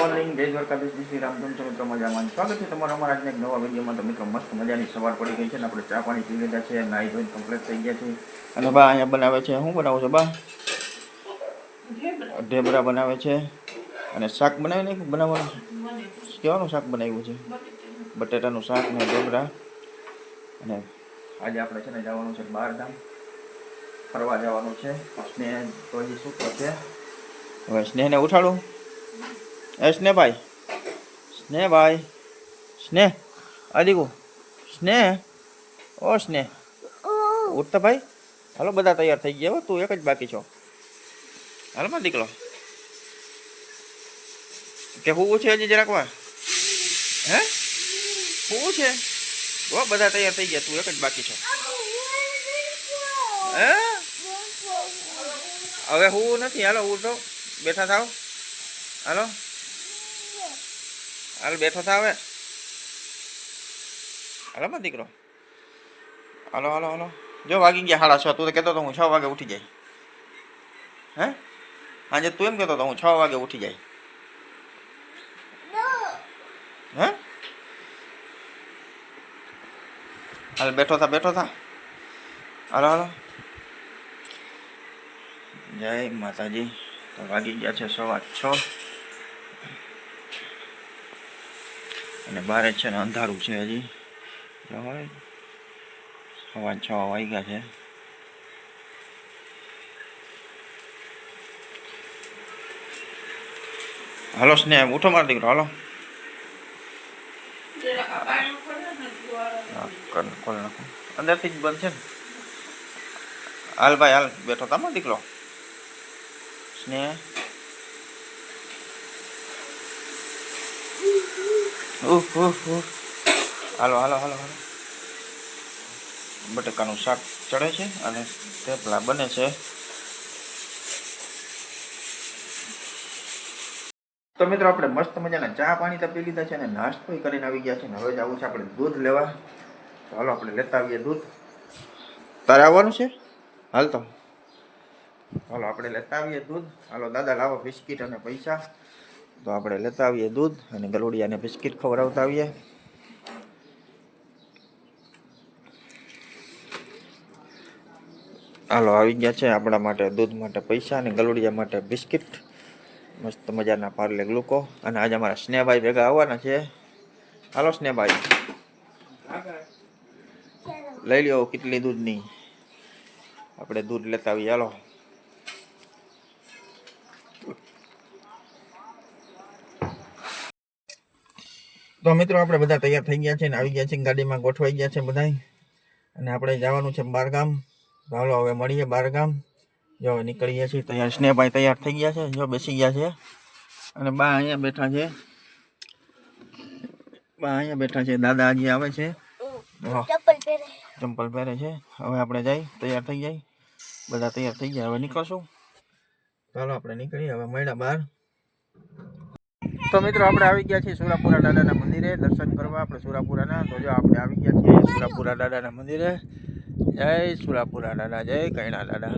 Morning, જય દ્વારકાધીશ, શ્રી રામ. કેમ છો મિત્રો? મજામાં. સ્વાગત છે તમારા અમારા આજના એક નવા વિડીયોમાં. તો મિત્રો મસ્ત મજાની સવાર પડી ગઈ છે ને આપણે ચા પાણી પી લીધા છે, નાહી ધોઈને કમ્પ્લીટ થઈ ગયા છે. અને બા અહીંયા બનાવે છે, શું બનાવો છો બા? ઢેબરા બનાવે છે. અને શાક બનાવી નાખ્યું બનાવવાનું? કેવાનું શાક બનાવ્યું છે? બટેટાનું શાક ને ઢેબરા. અને આજે આપણે છે ને જવાનું છે બહારગામ, ફરવા જવાનું છે. સ્નેહ તો હજી સૂતો છે. હવે સ્નેહને ઉઠાડું. સ્નેહભાઈ, સ્નેહભાઈ, સ્નેહ, આદિકુ, સ્નેહ, ઓ સ્નેહ, ઉઠતા ભાઈ. હાલો બધા તૈયાર થઈ ગયા હો, તું એક જ બાકી છો. હાલો માં દીકલો, કે હું છે હજી જરાક વાર? હે હું છે? ઓ બધા તૈયાર થઈ ગયા, તું એક જ બાકી છો. હે હવે હું નથી. હાલો ઉઠો, બેઠા થાવ. હાલો હાલ બેઠો થાવ. હવે હાલો માં દીકરો, હાલો હાલો હાલો. જો વાગી ગયા 6:30. તું તો કહેતો તો હું 6 વાગે ઉઠી જાય. હે આજે તું એમ કહેતો તો હું 6 વાગે ઉઠી જાય. હે હાલ બેઠો થા, બેઠો થા. હાલો હાલો. જય માતાજી. તો વાગી ગયા છે 6:15. અને બારે છે ને અંધારું છે હજી. જો હવે 6:15 વાગ્યા છે. હાલો સ્નેહ, ઉઠો મારો દીકરો. હાલો કોલ નાખો, અંદરથી જ બંધ છે ને. હાલ ભાઈ હાલ, બેઠો તામો દીકરો. સ્નેહ હાલો હાલો હાલો હાલો. બટેકાનું શાક ચડે છે અને થેપલા બને છે. તો મિત્રો આપણે મસ્ત મજાના ચા પાણી તો પી લીધા છે અને નાસ્તો કરીને આવી ગયા છે ને હવે જવું છે આપણે દૂધ લેવા. તો હાલો આપણે લેતા આવીએ દૂધ. તારે આવવાનું છે? હાલ તો હાલો આપણે લેતા આવીએ દૂધ. હાલો દાદા લાવો બિસ્કિટ અને પૈસા. તો આપણે લેતા આવીએ દૂધ અને ગલુડિયાને બિસ્કિટ ખવડાવતા આવીએ. હાલો આવી ગયા છે આપણા માટે દૂધ માટે પૈસા અને ગલુડિયા માટે બિસ્કિટ. મસ્ત મજાના પાર્લે ગ્લુકો. અને આજે અમારા સ્નેહભાઈ ભેગા આવવાના છે. હાલો સ્નેહભાઈ, લઈ લ્યો કેટલી દૂધની. આપણે દૂધ લેતા આવીએ. હાલો તો મિત્રો આપણે બધા તૈયાર થઈ ગયા છે ને આવી ગયા છે, ગાડીમાં ગોઠવાઈ ગયા છે બધા. અને આપણે જવાનું છે બહારગામ. ચાલો હવે મળીએ બહારગામ. જો નીકળીએ છીએ તૈયાર. સ્નેહભાઈ તૈયાર થઈ ગયા છે, જો બેસી ગયા છે. અને બા અહીંયા બેઠા છે. બા અહીંયા બેઠા છે. દાદા હજી આવે છે, ચંપલ પહેરે છે. હવે આપણે જઈ તૈયાર થઈ જાય. બધા તૈયાર થઈ ગયા, હવે નીકળશું. ચાલો આપણે નીકળીએ હવે, મળ્યા બહાર. તો મિત્રો આપણે આવી ગયા છીએ સુરાપુરા દાદાના મંદિરે દર્શન કરવા. આપણે સુરાપુરાના તો જો આપણે આવી ગયા છીએ સુરાપુરા દાદાના મંદિરે. જય સુરાપુરા દાદા, જય કૈણા દાદા.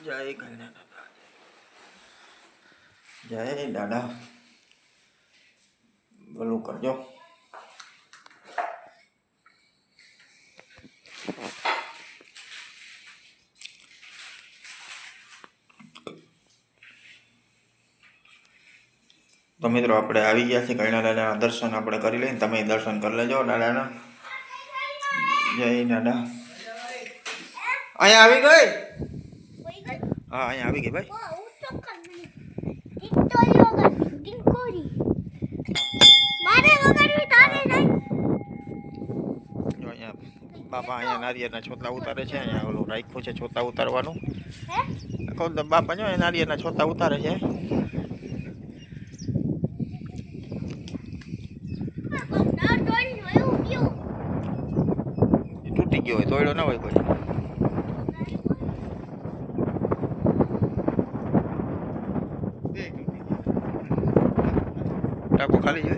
જય કૈણા દાદા, જય દાદા. ભલું કરજો. તો મિત્રો આપણે આવી ગયા છીએ કૈણા દાદાના દર્શન આપણે કરી લઈએ. તમે દર્શન કરી લેજો દાદાના. જય દાદા. અહીંયા આવી ગઈ? હા અહીંયા આવી ગઈ ભાઈ. બાપા અહીંયા નારિયેળના છોતલા ઉતારે છે. અહીંયા ઓલું રાખ્યું છે છોતલા ઉતારવાનું. બાપા જો નારિયેળના છોતલા ઉતારે છે. તૂટી ગયો હોય, તોડ્યો ના હોય કોઈ. ટાંકો ખાલી છે.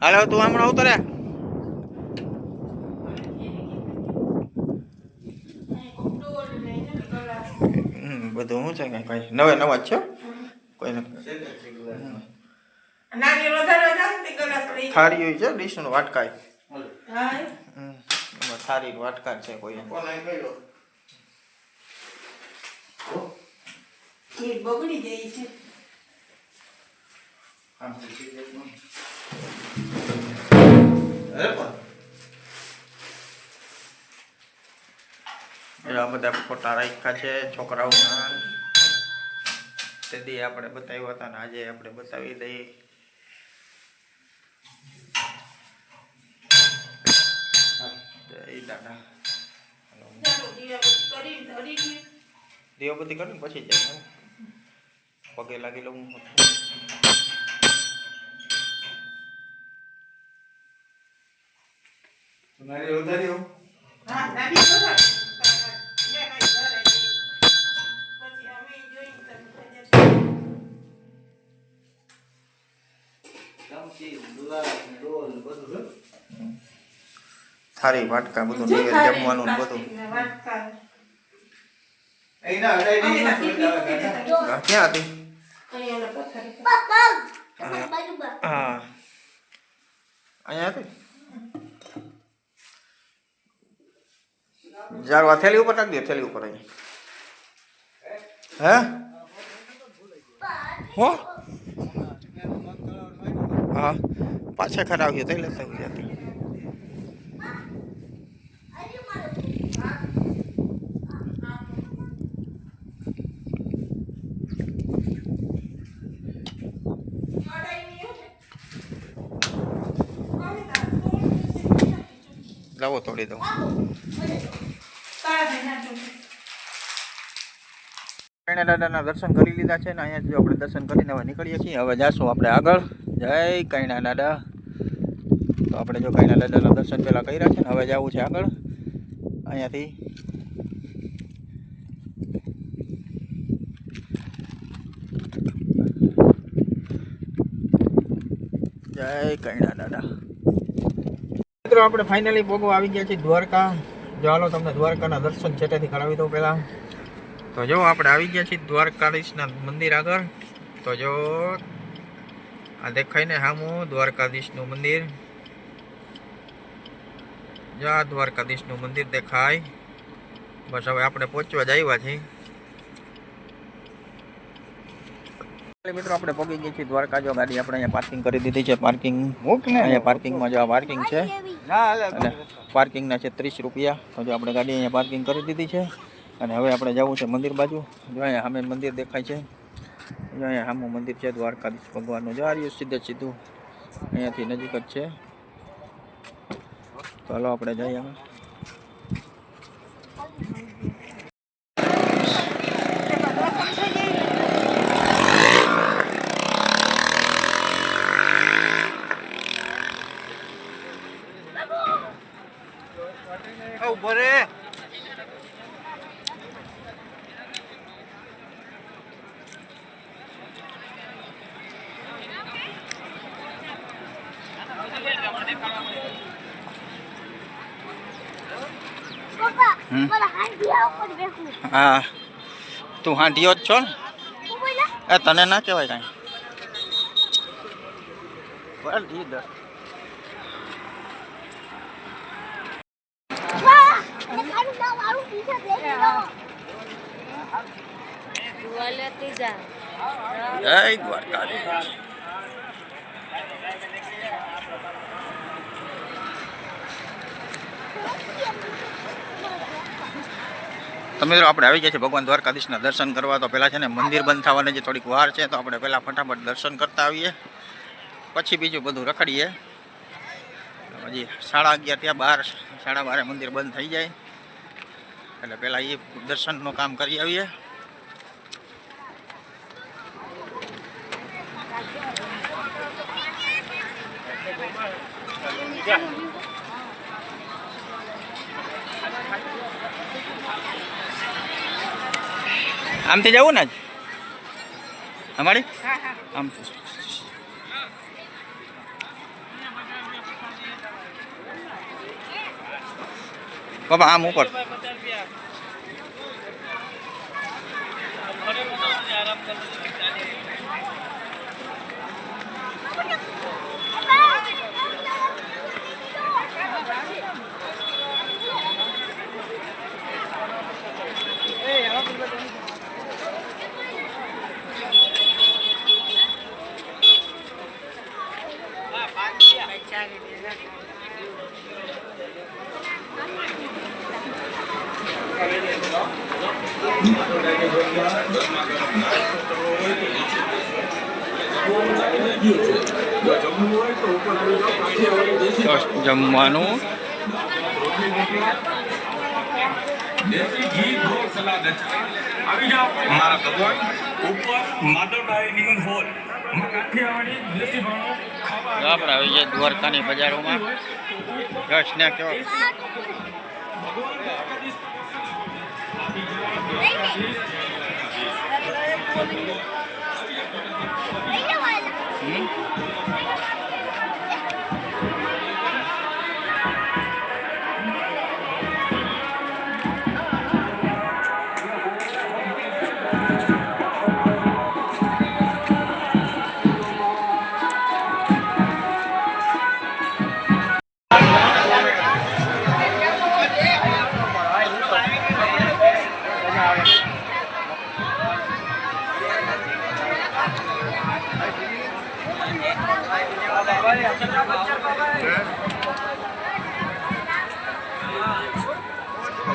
હાલો તું હમણાં ઉતરે બધું શું છે કઈ નવે નવા જ છે કોઈ થાળી છે ડીશનું વાટકાય થાળી વાટકા છે કોઈ બગડી જાય છે એવા બધા ફોટા રાખ્યા છે છોકરાઓના તે દી આપણે બતાવ્યા હતા ને આજે આપણે બતાવી દઈએ જય દાદા દીવાબત્તી કરીને પછી જાય પગે લાગી લઉં તમારી વધારી થાળી વાટકા બધું નિવેદ જમવાનું બધું ક્યાં હતી હા અહીંયા હતી જારવા થેલી ઉપર નાખ દે થેલી ઉપર અહીંયા હે હો હા પાછા ખરાવ્યું તો લેતા જતી લાવો તોડી દઉં દાદાના દર્શન કરી લીધા છે ને અહીંયા જો આપણે દર્શન કરીને હવે નીકળીએ છીએ હવે જાશું આપણે આગળ જય કૈણા દાદા તો આપણે જો કૈણા દાદાના દર્શન પહેલાં કર્યા છે ને હવે જવું છે આગળ અહીંયાથી જય કૈણા દાદા મિત્રો આપણે ફાઇનલી ભોગવા આવી ગયા છીએ દ્વારકા જો હાલો તમને દ્વારકાના દર્શન છેટેથી કરાવી દઉં પહેલાં તો જો આપણે આવી ગયા છીએ દ્વારકાધીશના મંદિર આગળ તો જો આ દેખાય ને સામું દ્વારકાધીશનું મંદિર જો આ દ્વારકાધીશનું મંદિર દેખાય બસ હવે આપણે પહોંચવા જ આવ્યા છીએ મિત્રો આપણે પહોંચી ગયા છીએ દ્વારકા જો ગાડી આપણે અહીંયા પાર્કિંગ કરી દીધી છે પાર્કિંગ અહીંયા પાર્કિંગમાં જો આ પાર્કિંગ છે અને પાર્કિંગના છે 30 રૂપિયા તો જો આપણે ગાડી અહીંયા પાર્કિંગ કરી દીધી છે અને હવે આપણે જવું છે મંદિર બાજુ જો અહીંયા સામે મંદિર દેખાય છે જો અહીંયા સામું મંદિર છે દ્વારકાધીશ ભગવાનનું જો આ રહ્યું સીધે સીધું અહીંયાથી નજીક જ છે તો હાલો આપણે જઈએ અમે બરે હા તું હાંડિયો જ છો ને એ તને ના કહેવાય કાંઈ જય દ્વારકાધીશ તો મિત્રો આપણે આવી ગયા છે ભગવાન દ્વારકાધીશના દર્શન કરવા તો પહેલાં છે ને મંદિર બંધ થવાની જે થોડીક વાર છે તો આપણે પહેલાં ફટાફટ દર્શન કરતા આવીએ પછી બીજું બધું રખડીએ હજી 11:30 ત્યાં 12:30 મંદિર બંધ થઈ જાય એટલે પહેલાં એ દર્શનનું કામ કરી આવીએ આમથી જવું ને જ અમારી આમ બાબા આમ ઉપર જમવાનું દેશી ઘી ભોગ સલાદ આવી જાઓ મારા ભગવાન ઉપર માધવ ડાઇનિંગ હોલ કાઠિયાવાડી દેશી ભાણો ખાવા આપણે આવી જાય દ્વારકાની બજારોમાં ને કેવો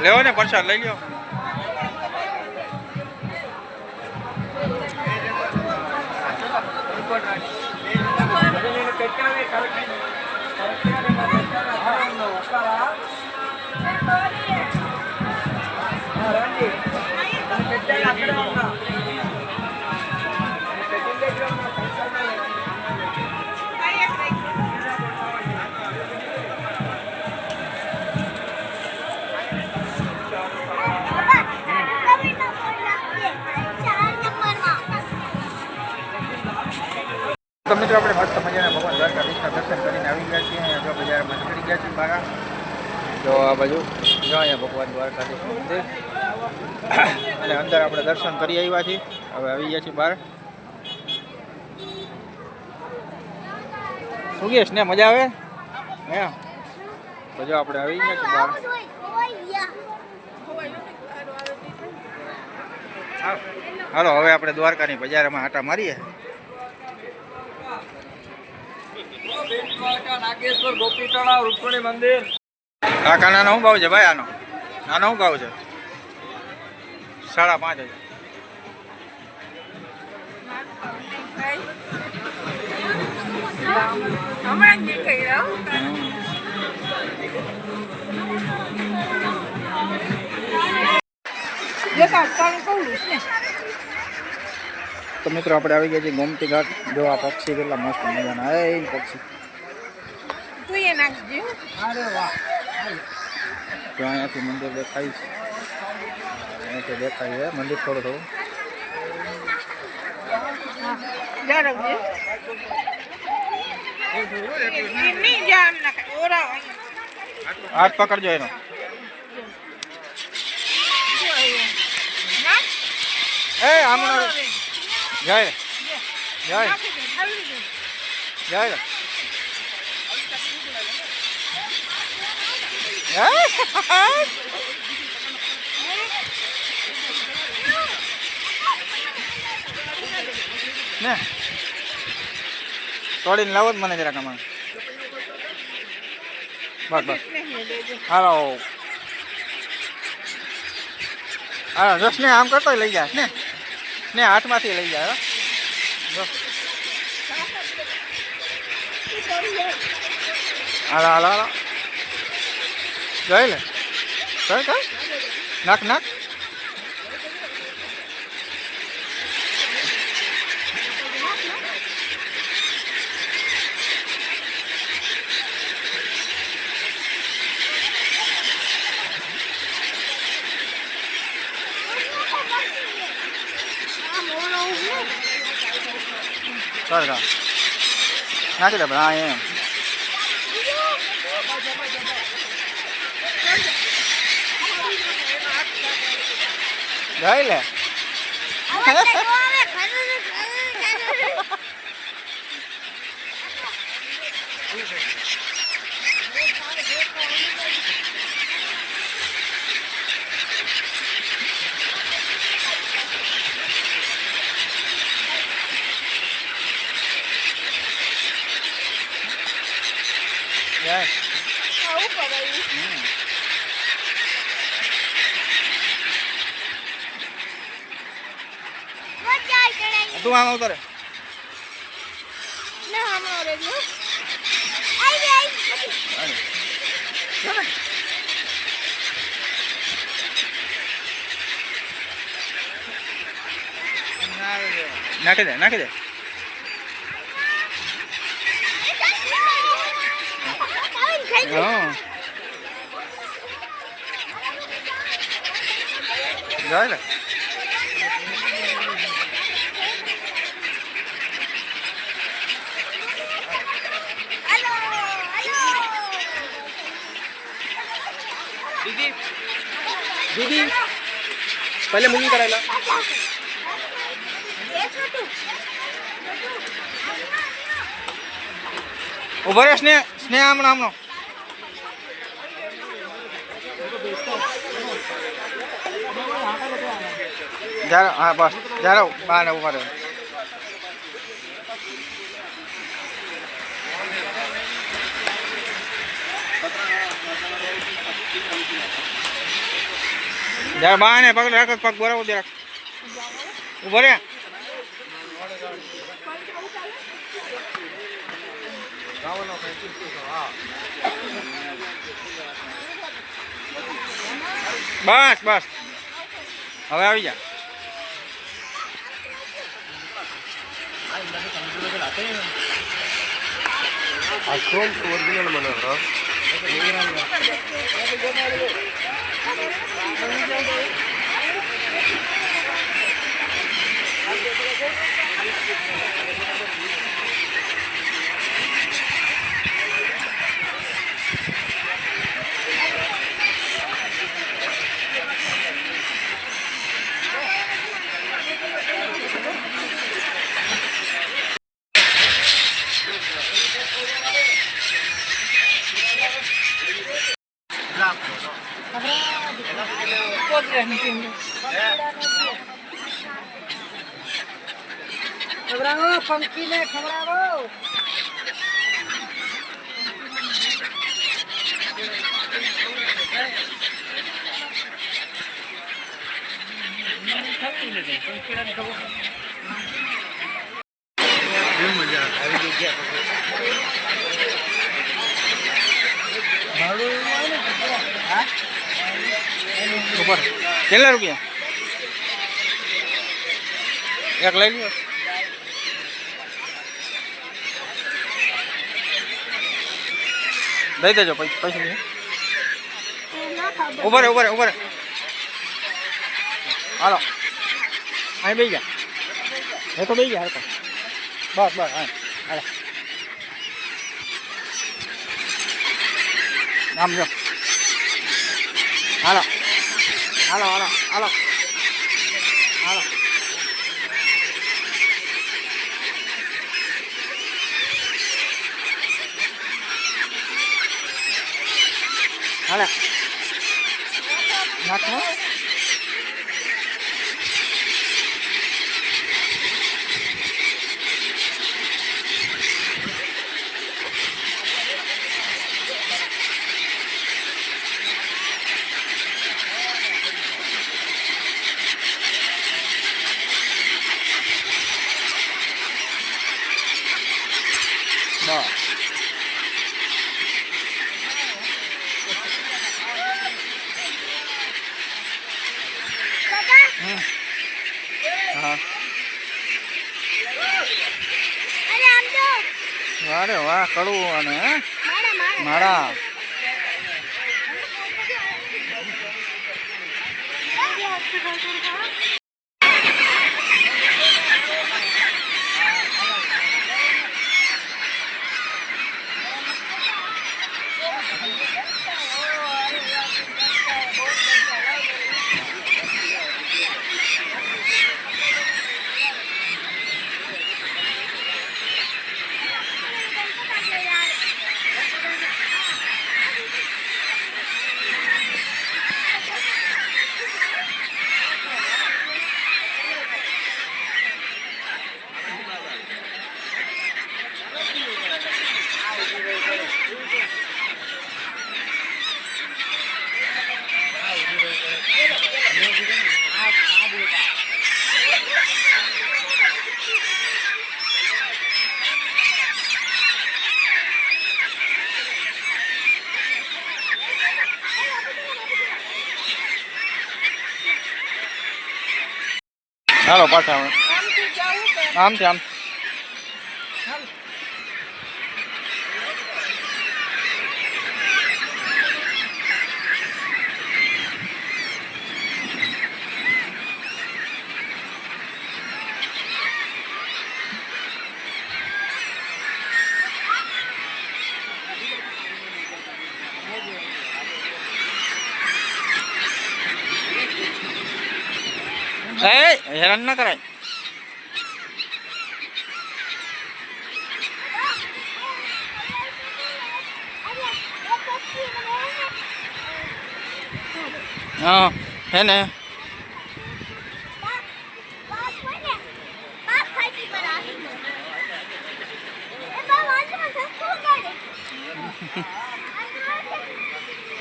લેવો ને પ્રસાદ લઈ લ્યો તો મિત્રો આપણે મસ્ત મજાના ભગવાન દ્વારકાધીશના દર્શન કરીને આવી ગયા છીએ. અહીંયા જો બજારમાં નીકળી ગયા છીએ બહાર. જો આ બાજુ જો અહીંયા ભગવાન દ્વારકાધીશનું મંદિર અને અંદર આપણે દર્શન કરી આવ્યા છીએ. હવે આવી ગયા છીએ બહાર. શું કહેશ ને મજા આવે હે? તો જો આપણે આવી ગયા છીએ બહાર. હાલો હવે આપણે દ્વારકાની બજારમાં આટા મારીએ. નાગેશ્વર ગોપી તળાવ રૂકમણી મંદિર કાકાના શું ભાવ છે ભાઈ? આનો શું ભાવ છે? 5,500. તો મિત્રો આપણે આવી ગયા છીએ ગોમતી ઘાટ. જો આ પક્ષી કેટલા મસ્ત મજાના. એ પક્ષી તો અહીંયાથી મંદિર દેખાય છે. અહીંયાથી દેખાય છે મંદિર થોડું થોડું. હાથ પકડજો એનો. એ આમનો જય જય જય ને તોડીને લાવો જ મને જરાક આમાં. બસ બસ હાલો હાલો જસ ને આમ કરતો લઈ જાય ને હાથમાંથી લઈ જાય. હાલો હાલો હાલો જોઈ લે કઈ કઈ નાક નાક. ચાલ નાખી દે હા એમ. જઈ લે જાય તું આમ આવતો રે નાખી દે નાખી દે હા જાય ને दीदी दीदी पहले मुझे करायला ઉભો રે સ્નેહ સ્નેહ આમનો આમનો જારો હા બસ જારો બહાર ઉભા રહો જાર બહાર ને પગ રાખ પગ બરાબર દે રાખ ઉભો રે બસ બસ હવે આવી જા આશ્રમ ઓરિજિનલ મને ખવડાવો પંખીને ખવડાવો ઉપર કેટલા રૂપિયા એક લઈ લ્યો દઈ દેજો પૈસા પૈસા લઈ ઉભા રે ઉભા રે ઉભા રે હાલો અહીં બેસી જા એ તો બેસી જા બસ બસ હા હાલો આમ જો હાલો હાલો હાલો હાલો હાલો હાલો નાખો હા અરે વાહ કડવું અને માળા હાલો પાછા હવે આમથી જાવું કે આમથી આમ હેરાન ના કરાય. હા હે ને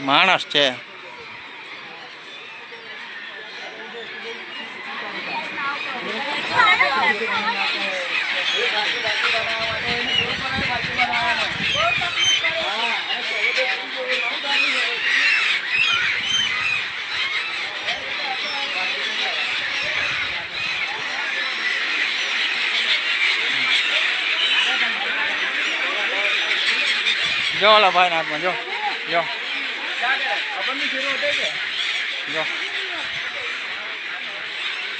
માણસ છે. જો ઓલા ભાઈ ના હાથમાં જો જો જો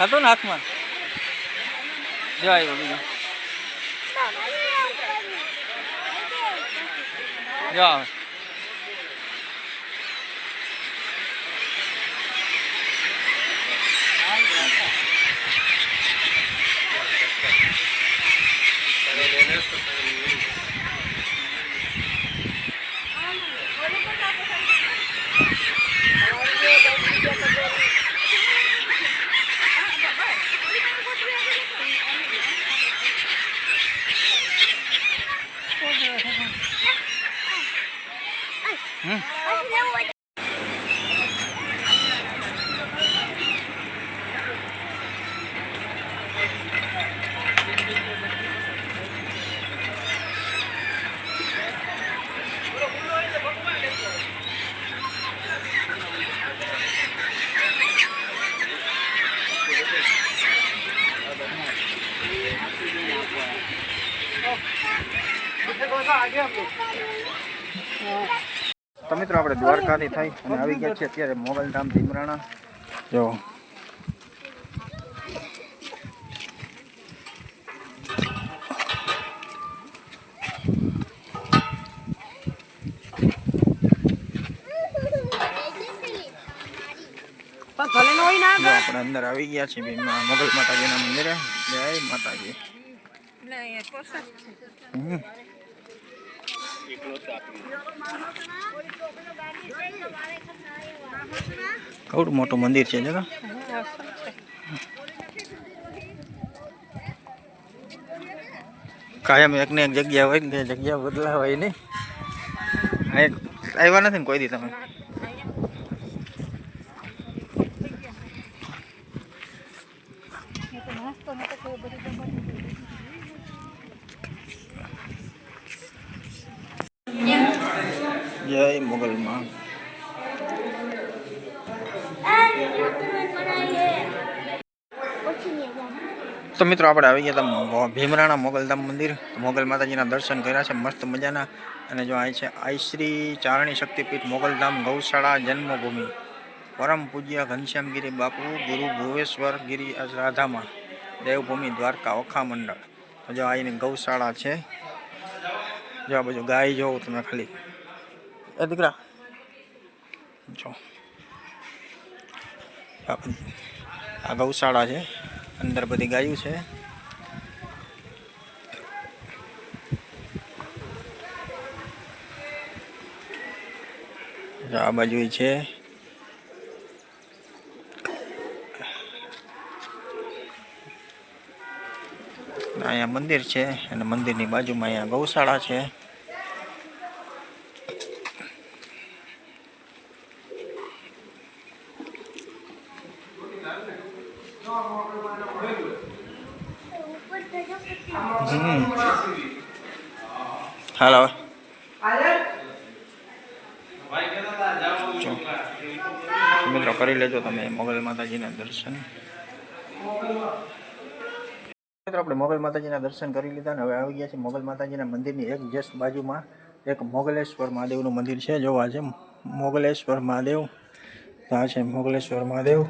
હતું ને હાથમાં જો આવ્યો બીજો જો આવે તો મિત્રો આપણે દ્વારકાથી થઈ અને આવી ગયા છીએ અત્યારે મોગલધામ ભીમરાણા. જો ભલે નો હોય ના જો આપણે અંદર આવી ગયા છીએ મોગલ માતાજીના મંદિરે. જય માતાજી. કવડું મોટું મંદિર છે જગા. કાયમ એક ને એક જગ્યા હોય ને જગ્યા બદલાવાય નહીં. આવ્યા નથી ને કોઈ દી તમે? જય મોગલમાં. તો મિત્રો આપણે આવી ગયા હતા ભીમરાણા મોગલધામ મંદિર. મોગલ માતાજીના દર્શન કર્યા છે મસ્ત મજાના. અને જો અહીં છે આઈશ્રી ચારણી શક્તિપીઠ મોગલધામ ગૌશાળા જન્મભૂમિ પરમ પૂજ્ય ઘનશ્યામગીરી બાપુ ગુરુ ભુવેશ્વર ગિરી રાધામાં દેવભૂમિ દ્વારકા ઓખા મંડળ. તો જો અહીંની ગૌશાળા છે. જો આ બધું ગાય જોવું તમે ખાલી. એ દીકરા જો આ ગૌશાળા છે. અંદર બધી ગાયું છે. આ બાજુ છે. અહીંયા મંદિર છે અને મંદિરની બાજુમાં અહીંયા ગૌશાળા છે. હાલો મિત્રો કરી લેજો તમે મોગલ માતાજીના દર્શન. મિત્રો આપણે મોગલ માતાજીના દર્શન કરી લીધા ને હવે આવી ગયા છે મોગલ માતાજીના મંદિરની એક જસ્ટ બાજુમાં એક મોગલેશ્વર મહાદેવનું મંદિર છે. જોવા છે મોગલેશ્વર મહાદેવ. આ છે મોગલેશ્વર મહાદેવ.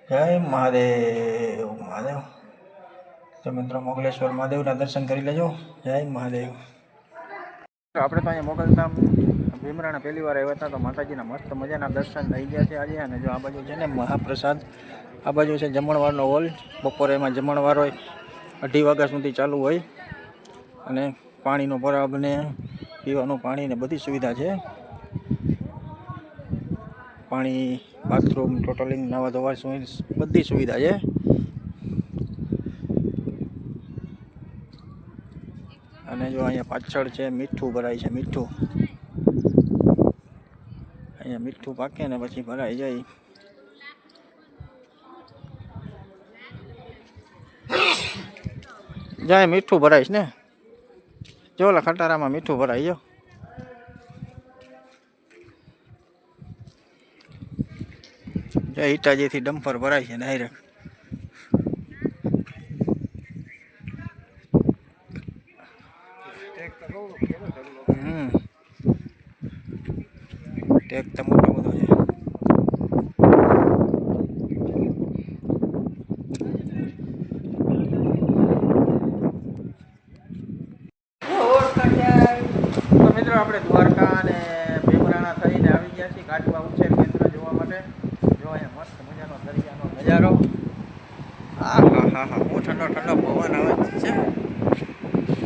જય મહાદેવ મહાદેવ. તો મિત્રો મોગલેશ્વર મહાદેવના દર્શન કરી લેજો. જય મહાદેવ. આપણે તો અહીંયા મોગલધામ ભીમરાણા પહેલી વાર આવ્યા હતા તો માતાજીના મસ્ત મજાના દર્શન થઈ ગયા છે આજે. અને જો આ બાજુ છે ને મહાપ્રસાદ, આ બાજુ છે જમણવારનો હોલ. બપોરે એમાં જમણવાર હોય, 2:30 વાગ્યા સુધી ચાલુ હોય. અને પાણીનો ભરાવ ને પીવાનું પાણી ને બધી સુવિધા છે. પાણી, બાથરૂમ, ટોટલિંગ, નાવા ધોવા બધી સુવિધા છે. અને જો અહીંયા પાછળ છે મીઠું ભરાય છે. મીઠું અહીંયા મીઠું પાકે ને પછી ભરાઈ જાય. જાય મીઠું ભરાઈશ ને જો ઓલા ખટારામાં મીઠું ભરાઈ જો. જય હિટાજીથી ડમ્પર ભરાય છે ડાયરેક્ટ. ટેક તો મોટો બધો છે. મિત્રો આપણે દ્વારકા અને ભીમરાણા થઈને આવી ગયા છીએ કાચબા ઉછેર કેન્દ્ર જોવા માટે. જો અહીંયા મસ્ત મજાનો દરિયાનો નજારો. હા હા હા હા, હું ઠંડો ઠંડો પવન આવે છે.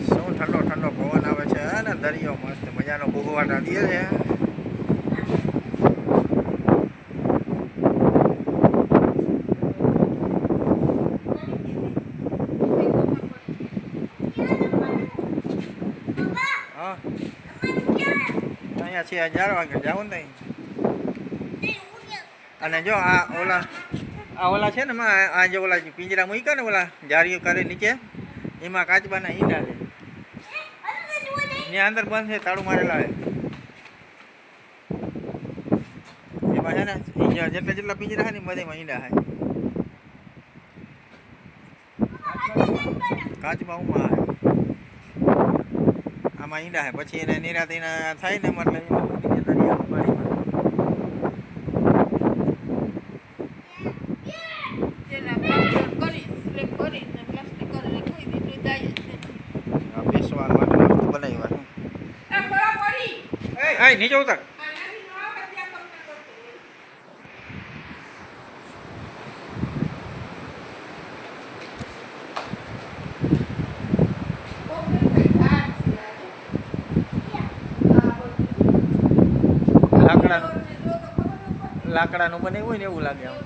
શું ઠંડો ઠંડો પવન આવે છે અને દરિયો મસ્ત મજાનો ભૂગવાટા દે છે. હા અહીંયા છે 11 વાગે જાવું ને. અને જો આ ઓલા છે ને આ જે ઓલા પિંજરા મૂક્યા ને ઓલા જારીઓ કરે નીચે, એમાં કાચબાના ઈંડા છે. ત્યાં અંદર બંધ છે, તાળું મારેલા છે. એમાં છે ને જેટલા પિંજરા છે ને બધામાં ઈંડા છે. કાચબા ઉમાં છે, આમાં ઈંડા છે. પછી એને નિરાતીના થાય ને એટલે દરિયામાં પાણીમાં બેસવા માટે મસ્ત બનાવ્યું. નીચે ઉતાર. લાકડાનું બનાવ્યું હોય ને એવું લાગે. આમ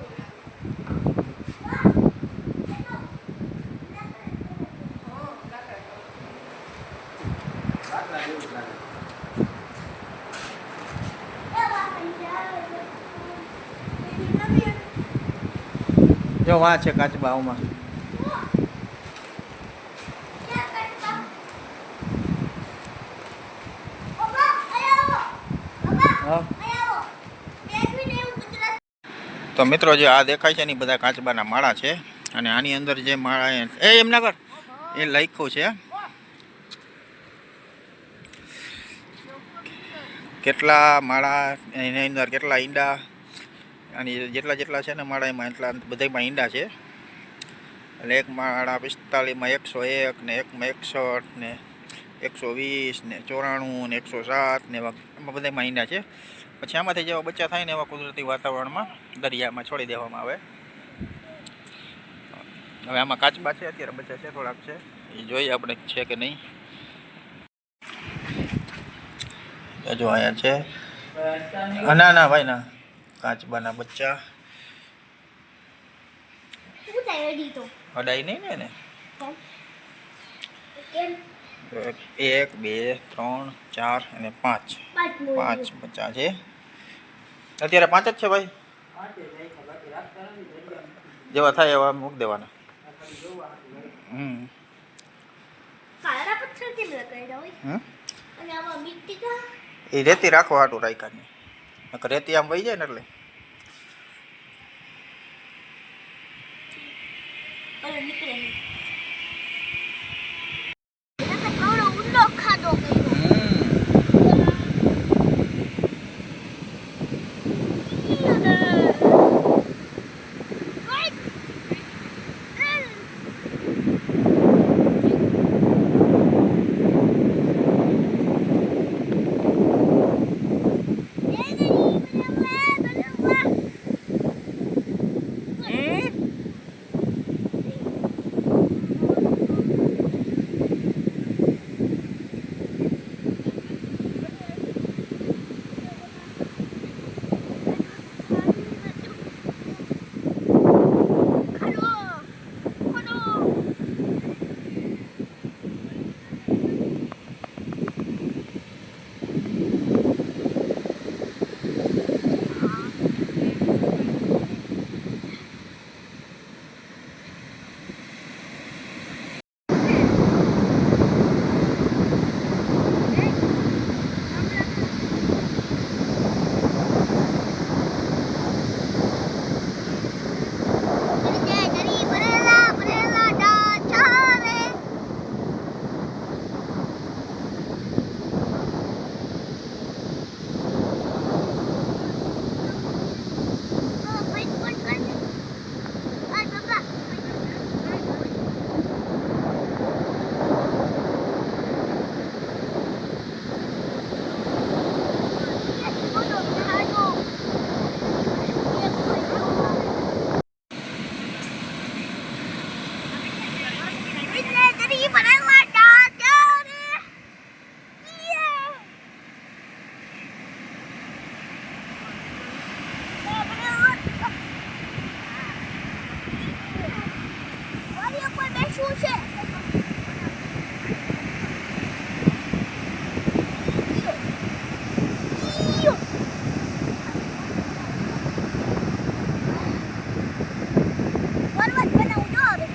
જો વાં છે કાચબાઓમાં. તો મિત્રો જે આ દેખાય છે ને બધા કાચબાના માળા છે. અને આની અંદર જે માળા એમ ના કર એ લખ્યું છે કેટલા માળા, એની અંદર કેટલા ઈંડા, અને જેટલા છે ને માળા એમાં એટલા બધામાં ઈંડા છે. એટલે એક માળા 45માં 101 ને એકમાં 61 ને 120 ને 94 ને 107 ને એમાં બધામાં ઈંડા છે. પછી આમાંથી જેવા બચ્ચા થાય ને એવા કુદરતી વાતાવરણમાં દરિયામાં છોડી દેવામાં આવે. હવે આમાં કાચબા છે, અત્યારે બચ્ચા છે થોડાક છે, એ જોઈએ આપણે છે કે નહીં. જો અહીંયા છે. ના ના ભાઈ ના, કાચબાના બચ્ચા અડાઈ નહીં ને. 1 2 3 4 અને 5 બચ્ચા છે. અત્યારે 5 જ છે ભાઈ. જેવા થાય એવા મૂક દેવાના. એ રેતી રાખવા હાટું રાખ્યા ને, રેતી આમ વહી જાય ને એટલે કલર નીકળે નહીં. એને તો કવડો ઊંડો ખાધો કર્યો. શું છે? પર્વત બનાવું જો હવે.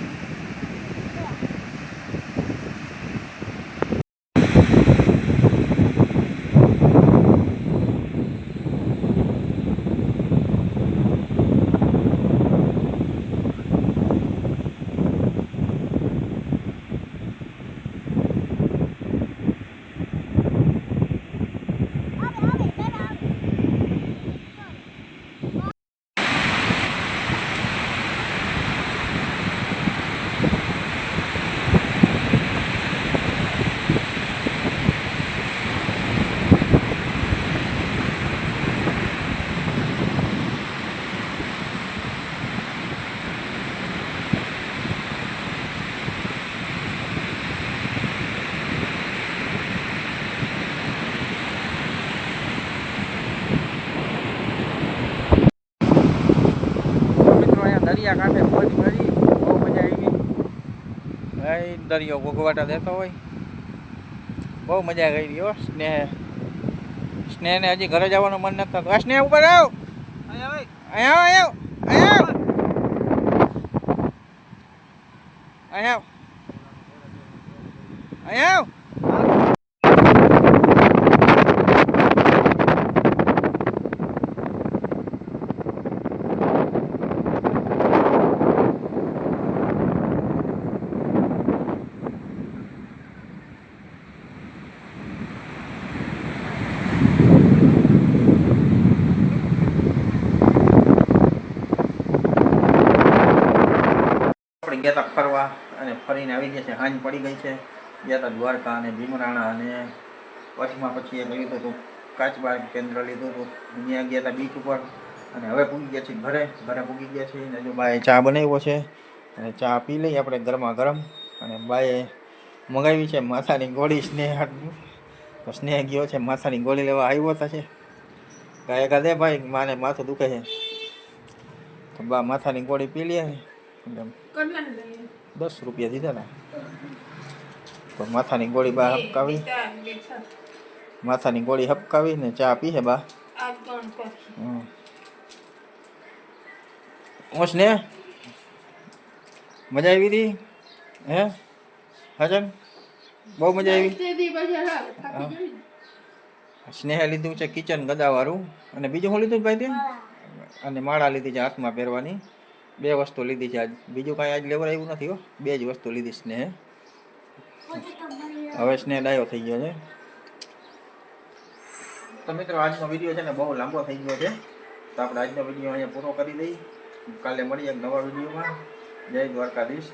દરિયા કાંઠે મોજ કરી, બહુ મજા આવી. ભાઈ દરિયો ભોગવાટા દેતો હોય, બહુ મજા કરી હો. સ્નેહને હજી ઘરે જવાનું મન નથી થતું. સ્નેહ ઉપર આવ, અહીંયા આવ, અહીંયા આવ, અહીંયા આવ, અહીંયા આવ. ગયા હતા ફરવા અને ફરીને આવી ગયા છે. હાંજ પડી ગઈ છે. ગયા હતા દ્વારકા અને ભીમરાણા અને વચમાં પછી એ લીધું હતું કાચબા કેન્દ્ર લીધું હતું. ત્યાં ગયા હતા બીચ ઉપર અને હવે પૂગી ગયા છીએ ઘરે પૂગી ગયા છીએ. અને જો બાએ ચા બનાવ્યો છે અને ચા પી લઈએ આપણે ગરમા ગરમ. અને બાએ મંગાવી છે માથાની ગોળી સ્નેહ હાટનું. તો સ્નેહ ગયો છે માથાની ગોળી લેવા આવ્યો હતા છે. ગાય કાદે ભાઈ માને માથું દુખે છે તો બા માથાની ગોળી પી લે. 10 રૂપિયા દીધા ને તો માથાની ગોળી બા હપકાવી, માથાની ગોળી હપકાવી ને ચા પી છે બા. ને મજા આવી હતી હે હજન? બહુ મજા આવી. સ્નેહે લીધું છે કિચન ગદાવાળું અને બીજું શું લીધું ભાઈ તે? અને માળા લીધી છે હાથમાં પહેરવાની. બે વસ્તુ લીધી છે આજ, બીજું કાંઈ આજ લેવડાવ્યું નથી હો, બે જ વસ્તુ લીધી સ્નેહે. હવે સ્નેહ ડાયો થઈ ગયો છે. તો મિત્રો આજનો વિડીયો છે ને બહુ લાંબો થઈ ગયો છે, તો આપણે આજનો વિડીયો અહીંયા પૂરો કરી દઈએ. કાલે મળીએ એક નવા વિડીયોમાં. જય દ્વારકાધીશ.